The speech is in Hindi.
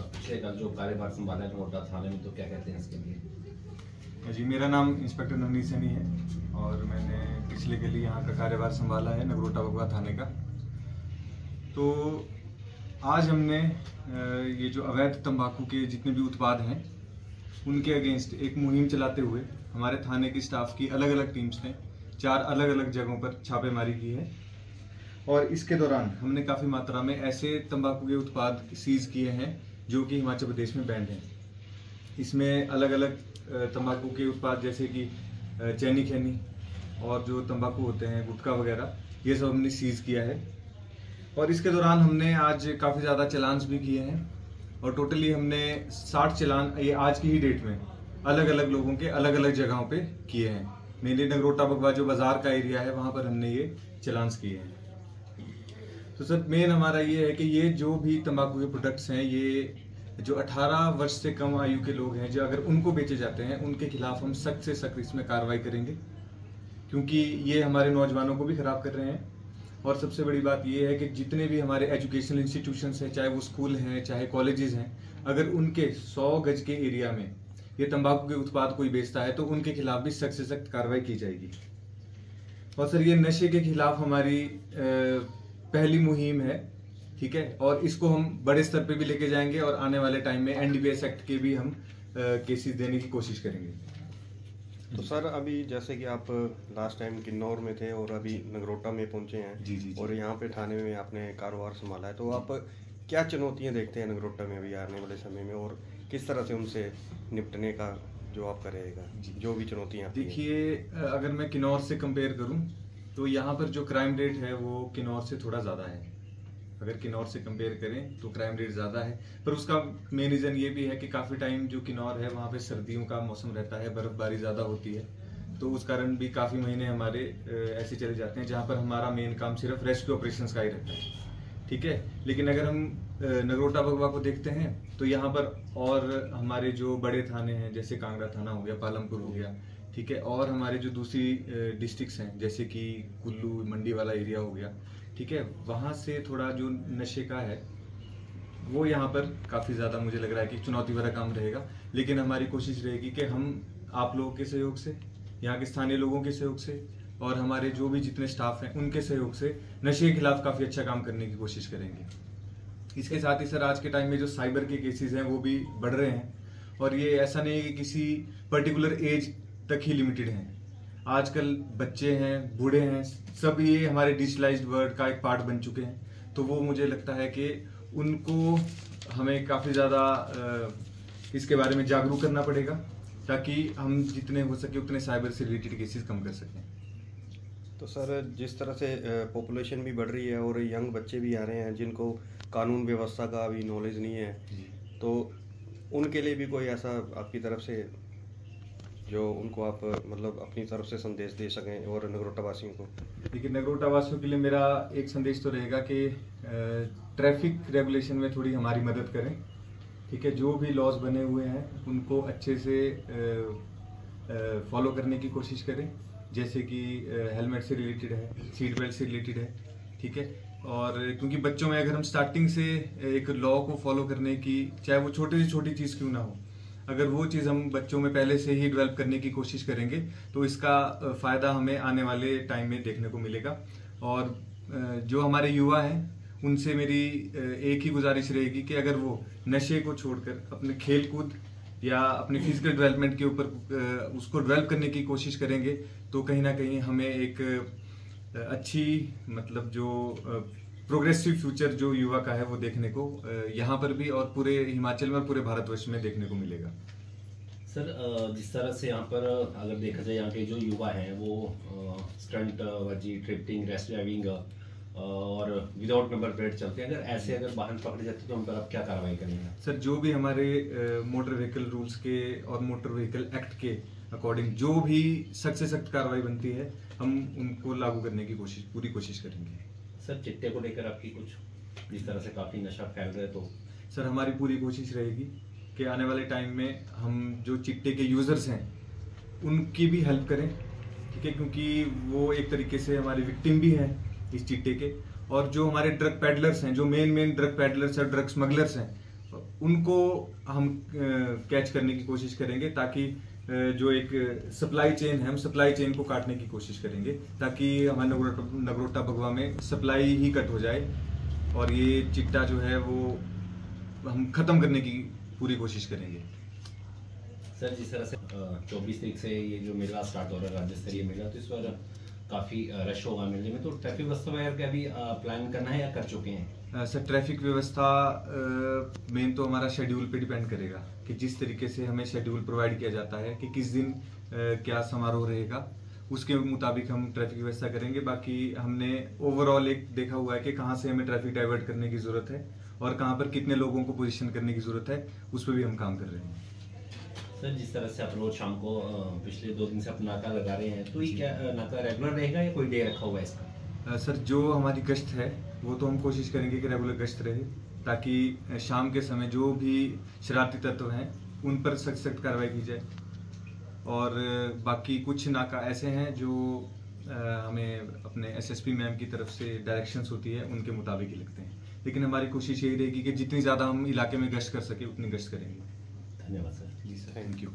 पिछले कल जो कार्यभार संभाला है नगरोटा थाने में, तो क्या कहते हैं इसके लिए? जी, मेरा नाम इंस्पेक्टर नवनीत सैनी है और मैंने पिछले के लिए यहाँ का कार्यभार संभाला है नगरोटा बगवा थाने का। तो आज हमने ये जो अवैध तंबाकू के जितने भी उत्पाद हैं उनके अगेंस्ट एक मुहिम चलाते हुए हमारे थाने की स्टाफ की अलग अलग टीम्स ने 4 अलग अलग जगहों पर छापेमारी की है और इसके दौरान हमने काफ़ी मात्रा में ऐसे तंबाकू के उत्पाद सीज किए हैं जो कि हिमाचल प्रदेश में बैंड हैं। इसमें अलग अलग तंबाकू के उत्पाद जैसे कि चैनी खैनी और जो तंबाकू होते हैं गुटखा वगैरह, ये सब हमने सीज किया है। और इसके दौरान हमने आज काफ़ी ज़्यादा चलान्स भी किए हैं और टोटली हमने 60 चलान ये आज की ही डेट में अलग अलग लोगों के अलग अलग जगहों पे किए हैं। मेनली नगरोटा बगवा जो बाजार का एरिया है वहाँ पर हमने ये चलान्स किए हैं। तो सर मेन हमारा ये है कि ये जो भी तंबाकू के प्रोडक्ट्स हैं, ये जो 18 वर्ष से कम आयु के लोग हैं जो अगर उनको बेचे जाते हैं उनके खिलाफ हम सख्त से सख्त इसमें कार्रवाई करेंगे, क्योंकि ये हमारे नौजवानों को भी ख़राब कर रहे हैं। और सबसे बड़ी बात ये है कि जितने भी हमारे एजुकेशनल इंस्टीट्यूशंस हैं, चाहे वो स्कूल हैं चाहे कॉलेजेस हैं, अगर उनके 100 गज के एरिया में ये तंबाकू के उत्पाद कोई बेचता है तो उनके खिलाफ भी सख्त से सख्त कार्रवाई की जाएगी। और सर ये नशे के खिलाफ हमारी पहली मुहिम है, ठीक है, और इसको हम बड़े स्तर पे भी लेके जाएंगे और आने वाले टाइम में एनडीपीएस एक्ट के भी हम केसेस देने की कोशिश करेंगे। तो सर अभी जैसे कि आप लास्ट टाइम किन्नौर में थे और अभी नगरोटा में पहुंचे हैं जी। और यहाँ पे थाने में आपने कारोबार संभाला है, तो आप क्या चुनौतियाँ देखते हैं नगरोटा में अभी आने वाले समय में और किस तरह से उनसे निपटने का जो आपका रहेगा, जो भी चुनौतियाँ? देखिए, अगर मैं किन्नौर से कंपेयर करूँ तो यहाँ पर जो क्राइम रेट है वो किन्नौर से थोड़ा ज़्यादा है। अगर किन्नौर से कंपेयर करें तो क्राइम रेट ज़्यादा है, पर उसका मेन रीज़न ये भी है कि काफ़ी टाइम जो किन्नौर है वहाँ पे सर्दियों का मौसम रहता है, बर्फ़बारी ज़्यादा होती है, तो उस कारण भी काफ़ी महीने हमारे ऐसे चले जाते हैं जहाँ पर हमारा मेन काम सिर्फ रेस्क्यू ऑपरेशंस का ही रहता है, ठीक है। लेकिन अगर हम नगरोटा बगवा को देखते हैं तो यहाँ पर और हमारे जो बड़े थाने हैं जैसे कांगड़ा थाना हो गया, पालमपुर हो गया, ठीक है, और हमारे जो दूसरी डिस्ट्रिक्ट्स हैं जैसे कि कुल्लू मंडी वाला एरिया हो गया, ठीक है, वहाँ से थोड़ा जो नशे का है वो यहाँ पर काफ़ी ज़्यादा मुझे लग रहा है कि चुनौती भरा काम रहेगा। लेकिन हमारी कोशिश रहेगी कि हम आप लोगों के सहयोग से, यहाँ के स्थानीय लोगों के सहयोग से और हमारे जो भी जितने स्टाफ हैं उनके सहयोग से नशे के खिलाफ काफ़ी अच्छा काम करने की कोशिश करेंगे। इसके साथ ही सर आज के टाइम में जो साइबर के केसेस हैं वो भी बढ़ रहे हैं और ये ऐसा नहीं है कि किसी पर्टिकुलर एज तक ही लिमिटेड हैं। आजकल बच्चे हैं, बूढ़े हैं, सब ये हमारे डिजिटलाइज्ड वर्ल्ड का एक पार्ट बन चुके हैं। तो वो मुझे लगता है कि उनको हमें काफ़ी ज़्यादा इसके बारे में जागरूक करना पड़ेगा ताकि हम जितने हो सके उतने साइबर से रिलेटेड केसेस कम कर सकें। तो सर जिस तरह से पॉपुलेशन भी बढ़ रही है और यंग बच्चे भी आ रहे हैं जिनको कानून व्यवस्था का अभी नॉलेज नहीं है, तो उनके लिए भी कोई ऐसा आपकी तरफ से जो उनको आप मतलब अपनी तरफ से संदेश दे सकें और नगरोटा वासियों को? देखिए, नगरोटा वासियों के लिए मेरा एक संदेश तो रहेगा कि ट्रैफिक रेगुलेशन में थोड़ी हमारी मदद करें, ठीक है। जो भी लॉज बने हुए हैं उनको अच्छे से फॉलो करने की कोशिश करें, जैसे कि हेलमेट से रिलेटेड है, सीट बेल्ट से रिलेटेड है, ठीक है। और क्योंकि बच्चों में अगर हम स्टार्टिंग से एक लॉ को फॉलो करने की, चाहे वो छोटी से छोटी चीज़ क्यों ना हो, अगर वो चीज़ हम बच्चों में पहले से ही डेवलप करने की कोशिश करेंगे तो इसका फ़ायदा हमें आने वाले टाइम में देखने को मिलेगा। और जो हमारे युवा हैं उनसे मेरी एक ही गुजारिश रहेगी कि अगर वो नशे को छोड़कर अपने खेल कूद या अपने फिजिकल डेवलपमेंट के ऊपर उसको डेवलप करने की कोशिश करेंगे तो कहीं ना कहीं हमें एक अच्छी मतलब जो प्रोग्रेसिव फ्यूचर जो युवा का है वो देखने को यहाँ पर भी और पूरे हिमाचल में और पूरे भारतवर्ष में देखने को मिलेगा। सर जिस तरह से यहाँ पर अगर देखा जाए यहाँ के जो युवा हैं वो स्टंट वर्जी, ट्रिप्टिंग, रैश ड्राइविंग और विदाउट नंबर प्लेट चलते हैं, अगर ऐसे अगर वाहन पकड़े जाते तो उन पर आप क्या कार्रवाई करेंगे? सर जो भी हमारे मोटर व्हीकल रूल्स के और मोटर व्हीकल एक्ट के अकॉर्डिंग जो भी सख्त से सख्त कार्रवाई बनती है हम उनको लागू करने की पूरी कोशिश करेंगे। सर चिट्टे को लेकर आपकी कुछ, जिस तरह से काफ़ी नशा फैल रहा है, तो सर हमारी पूरी कोशिश रहेगी कि आने वाले टाइम में हम जो चिट्टे के यूज़र्स हैं उनकी भी हेल्प करें, ठीक है, क्योंकि वो एक तरीके से हमारे विक्टिम भी हैं इस चिट्टे के। और जो हमारे ड्रग पैडलर्स हैं, जो मेन ड्रग पैडलर्स और ड्रग स्मगलर्स हैं, उनको हम कैच करने की कोशिश करेंगे, ताकि जो एक सप्लाई चेन है, हम सप्लाई चेन को काटने की कोशिश करेंगे, ताकि हमारे नगरोटा बगवा में सप्लाई ही कट हो जाए और ये चिट्टा जो है वो हम खत्म करने की पूरी कोशिश करेंगे। सर, जिस तरह से 24 तारीख से ये जो मेला स्टार्ट हो रहा है, राज्य स्तरीय मेला, तो इस पर काफ़ी रश होगा मेले में, तो ट्रैफिक व्यवस्था वगैरह का भी प्लान करना है या कर चुके हैं? सर, ट्रैफिक व्यवस्था मेन तो हमारा शेड्यूल पे डिपेंड करेगा कि जिस तरीके से हमें शेड्यूल प्रोवाइड किया जाता है कि किस दिन क्या समारोह रहेगा, उसके मुताबिक हम ट्रैफिक व्यवस्था करेंगे। बाकी हमने ओवरऑल एक देखा हुआ है कि कहाँ से हमें ट्रैफिक डाइवर्ट करने की ज़रूरत है और कहाँ पर कितने लोगों को पोजीशन करने की ज़रूरत है, उस पर भी हम काम कर रहे हैं। सर, जिस तरह से आप रोज शाम को पिछले 2 दिन से आप नाका लगा रहे हैं, तो ये क्या नाका रेगुलर रहेगा या कोई डे रखा हुआ है इसका? सर, जो हमारी गश्त है वो तो हम कोशिश करेंगे कि रेगुलर गश्त रहे, ताकि शाम के समय जो भी शरारती तत्व हैं उन पर सख्त कार्रवाई की जाए। और बाकी कुछ नाका ऐसे हैं जो हमें अपने एसएसपी मैम की तरफ से डायरेक्शंस होती है उनके मुताबिक ही लगते हैं, लेकिन हमारी कोशिश यही रहेगी कि जितनी ज़्यादा हम इलाके में गश्त कर सके उतनी गश्त करेंगे। धन्यवाद सर। जी सर, थैंक यू।